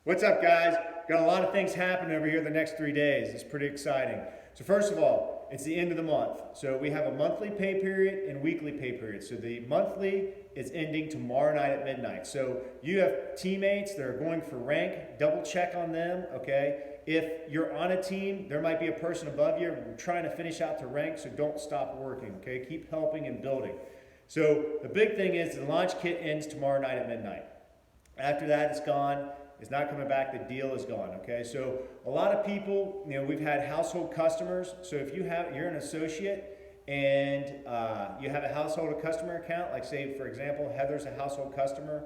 What's up, guys? Got a lot of things happening over here the next 3 days. It's pretty exciting. So first of all, it's the end of the month. So we have a monthly pay period and weekly pay period. So the monthly is ending tomorrow night at midnight. So you have teammates that are going for rank. Double check on them, okay? If you're on a team, there might be a person above you. We're trying to finish out the rank, so don't stop working, okay? Keep helping and building. So the big thing is the launch kit ends tomorrow night at midnight. After that, it's gone. It's not coming back. The deal is gone. Okay, so a lot of people, we've had household customers. So if you're an associate and you have a household customer account, like say for example, Heather's a household customer.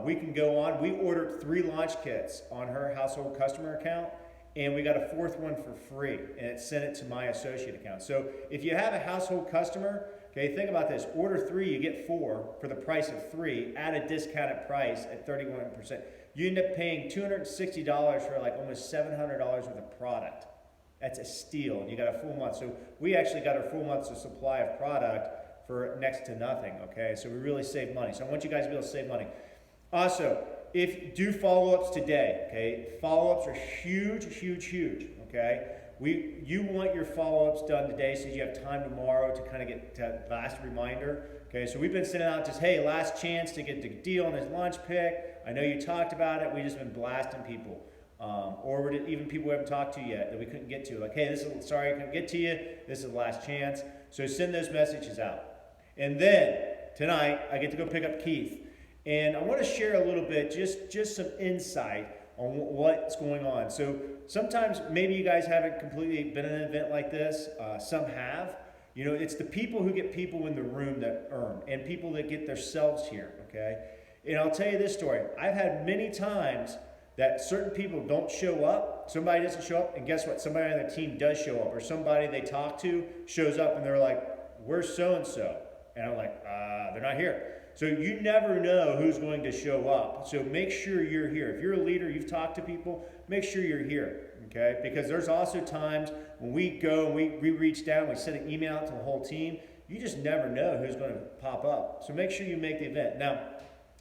We can go on. We ordered 3 launch kits on her household customer account, and we got a 4th one for free, and it sent it to my associate account. So if you have a household customer, okay, think about this. Order 3, you get 4 for the price of 3 at a discounted price at 31%. You end up paying $260 for like almost $700 worth of product. That's a steal, and you got a full month. So we actually got our full month's of supply of product for next to nothing, okay? So we really save money. So I want you guys to be able to save money. Also, if do follow-ups today, okay? Follow-ups are huge, huge, huge, okay? You want your follow-ups done today so you have time tomorrow to kind of get to last reminder. Okay, so we've been sending out just, hey, last chance to get the deal on this launch pick. I know you talked about it. We've just been blasting people. Or even people we haven't talked to yet that we couldn't get to. Like, hey, sorry I couldn't get to you. This is the last chance. So send those messages out. And then tonight, I get to go pick up Keith. And I want to share a little bit, just some insight on what's going on. So sometimes maybe you guys haven't completely been in an event like this. Some have. It's the people who get people in the room that earn, and people that get themselves here, okay? And I'll tell you this story. I've had many times that certain people don't show up, somebody doesn't show up, and guess what? Somebody on the team does show up, or somebody they talk to shows up and they're like, where's so-and-so? And I'm like, they're not here. So you never know who's going to show up. So make sure you're here. If you're a leader, you've talked to people, make sure you're here, okay? Because there's also times when we go and we reach down, we send an email out to the whole team, you just never know who's going to pop up. So make sure you make the event. Now,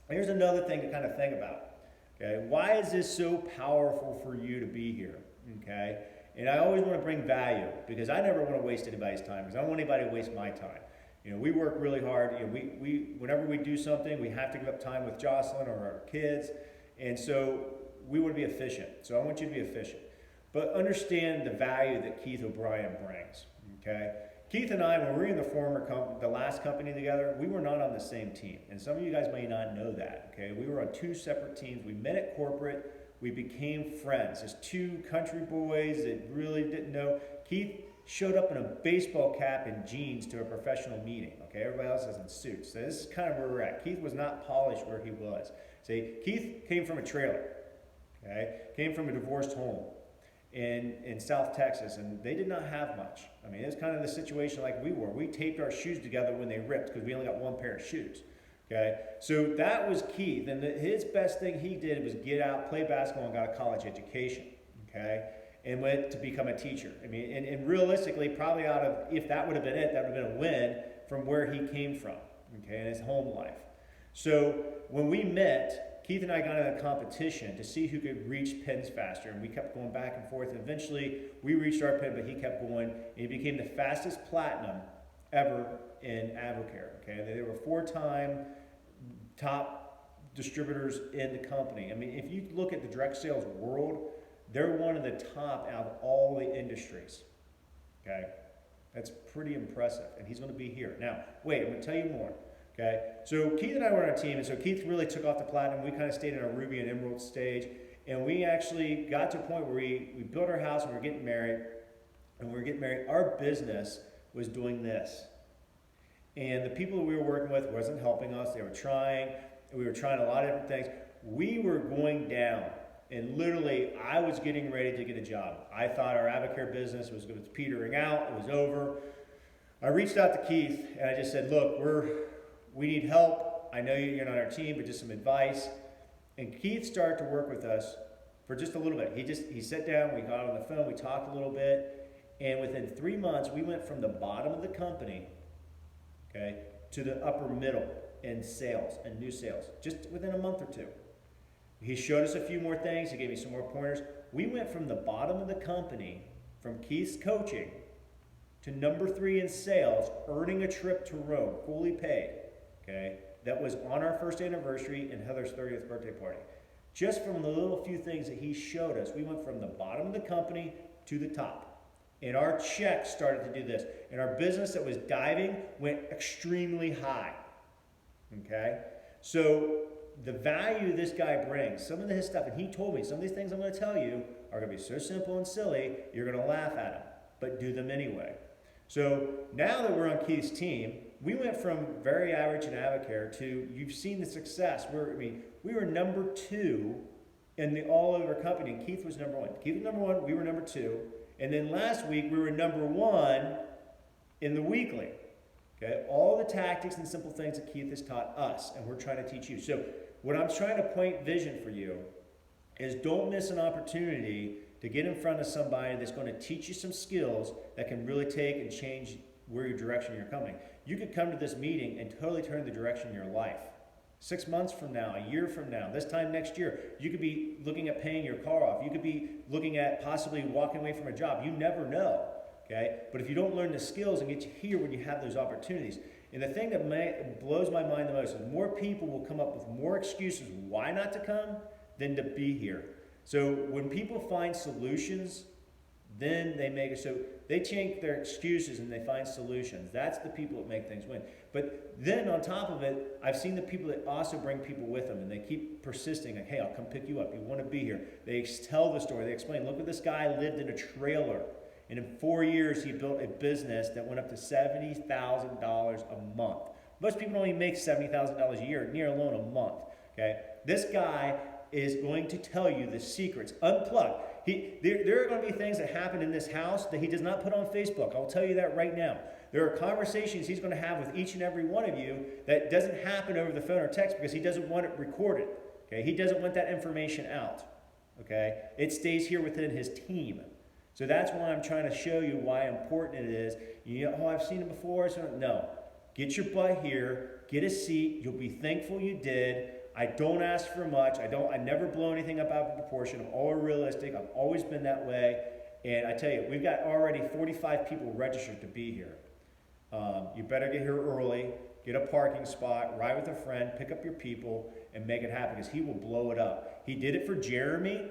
here's another thing to kind of think about, okay? Why is this so powerful for you to be here, okay? And I always want to bring value because I never want to waste anybody's time because I don't want anybody to waste my time. We work really hard. Whenever we do something, we have to give up time with Jocelyn or our kids. And so we want to be efficient. So I want you to be efficient. But understand the value that Keith O'Brien brings, okay? Keith and I, when we were in the last company together, we were not on the same team. And some of you guys may not know that, okay? We were on 2 separate teams. We met at corporate. We became friends. As 2 country boys that really didn't know. Keith showed up in a baseball cap and jeans to a professional meeting, okay? Everybody else is in suits. So this is kind of where we're at. Keith was not polished where he was. See, Keith came from a trailer, okay? Came from a divorced home in South Texas, and they did not have much. I mean, it's kind of the situation like we were. We taped our shoes together when they ripped because we only got 1 pair of shoes, okay? So that was Keith, and his best thing he did was get out, play basketball, and got a college education, okay? And went to become a teacher. I mean, and realistically, probably if that would have been it, that would have been a win from where he came from, okay, in his home life. So when we met, Keith and I got in a competition to see who could reach pins faster, and we kept going back and forth. And eventually, we reached our pin, but he kept going, and he became the fastest platinum ever in Avocare, okay? They were 4-time top distributors in the company. I mean, if you look at the direct sales world, they're one of the top out of all the industries, okay? That's pretty impressive, and he's going to be here. Now, wait, I'm going to tell you more, okay? So Keith and I were on a team, and so Keith really took off the platinum. We kind of stayed in our Ruby and Emerald stage, and we actually got to a point where we built our house and we were getting married, Our business was doing this, and the people that we were working with wasn't helping us. They were trying, and we were trying a lot of different things. We were going down. And literally, I was getting ready to get a job. I thought our Avocare business was petering out. It was over. I reached out to Keith, and I just said, look, we need help. I know you're not on our team, but just some advice. And Keith started to work with us for just a little bit. He sat down, we got on the phone, we talked a little bit, and within 3 months, we went from the bottom of the company, okay, to the upper middle in sales and new sales, just within a month or 2. He showed us a few more things. He gave me some more pointers. We went from the bottom of the company, from Keith's coaching, to number 3 in sales, earning a trip to Rome, fully paid. Okay, that was on our first anniversary and Heather's 30th birthday party. Just from the little few things that he showed us, we went from the bottom of the company to the top. And our check started to do this. And our business that was diving went extremely high. Okay? So the value this guy brings, some of his stuff, and he told me, some of these things I'm going to tell you are going to be so simple and silly, you're going to laugh at them, but do them anyway. So now that we're on Keith's team, we went from very average in Avocare to, you've seen the success. We were number 2 in the all-over company, and Keith was number 1. Keith was number 1, we were number 2. And then last week, we were number 1 in the weekly. Okay, all the tactics and simple things that Keith has taught us, and we're trying to teach you. So what I'm trying to point vision for you is don't miss an opportunity to get in front of somebody that's going to teach you some skills that can really take and change where your direction you're coming. You could come to this meeting and totally turn the direction of your life. 6 months from now, a year from now, this time next year, you could be looking at paying your car off. You could be looking at possibly walking away from a job. You never know. Okay? But if you don't learn the skills and get to here when you have those opportunities. And the thing that blows my mind the most is more people will come up with more excuses why not to come than to be here. So when people find solutions, then they make it so they change their excuses and they find solutions. That's the people that make things win. But then on top of it, I've seen the people that also bring people with them and they keep persisting like, hey, I'll come pick you up. You want to be here. They tell the story. They explain, look at this guy lived in a trailer. And in 4 years, he built a business that went up to $70,000 a month. Most people don't even make $70,000 a year, near alone a month. Okay, this guy is going to tell you the secrets. Unplugged. There are going to be things that happen in this house that he does not put on Facebook. I'll tell you that right now. There are conversations he's going to have with each and every one of you that doesn't happen over the phone or text because he doesn't want it recorded. Okay, he doesn't want that information out. Okay, it stays here within his team. So that's why I'm trying to show you why important it is. I've seen it before. So no, get your butt here, get a seat. You'll be thankful you did. I don't ask for much. I never blow anything up out of proportion. I'm always realistic. I've always been that way. And I tell you, we've got already 45 people registered to be here. You better get here early, get a parking spot, ride with a friend, pick up your people, and make it happen because he will blow it up. He did it for Jeremy.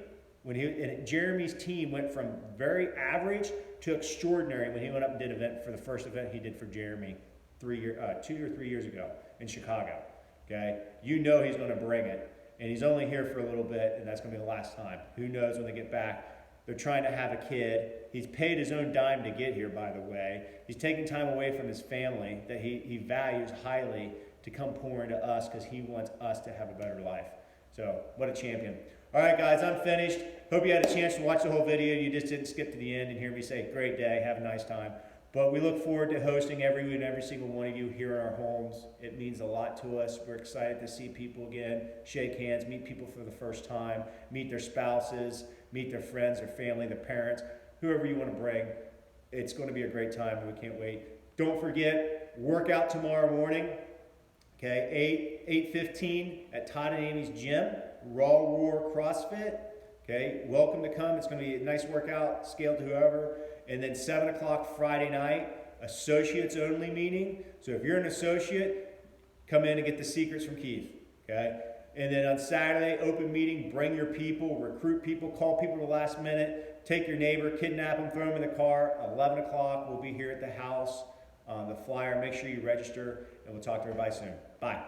And Jeremy's team went from very average to extraordinary when he went up and did an event for the first event he did for Jeremy 2 or 3 years ago in Chicago. Okay, you know he's going to bring it, and he's only here for a little bit, and that's going to be the last time. Who knows when they get back? They're trying to have a kid. He's paid his own dime to get here, by the way. He's taking time away from his family that he values highly to come pour into us because he wants us to have a better life. So, what a champion. All right, guys, I'm finished. Hope you had a chance to watch the whole video. You just didn't skip to the end and hear me say, great day, have a nice time. But we look forward to hosting every single one of you here in our homes. It means a lot to us. We're excited to see people again, shake hands, meet people for the first time, meet their spouses, meet their friends, their family, their parents, whoever you want to bring. It's going to be a great time, and we can't wait. Don't forget, workout tomorrow morning, okay, 8:15 at Todd and Amy's gym, Raw Roar CrossFit. Okay, welcome to come. It's going to be a nice workout, scaled to whoever. And then 7 o'clock Friday night, associates only meeting. So if you're an associate, come in and get the secrets from Keith. Okay? And then on Saturday, open meeting, bring your people, recruit people, call people at the last minute, take your neighbor, kidnap them, throw them in the car. 11 o'clock, we'll be here at the house. The flyer, make sure you register, and we'll talk to everybody soon. Bye.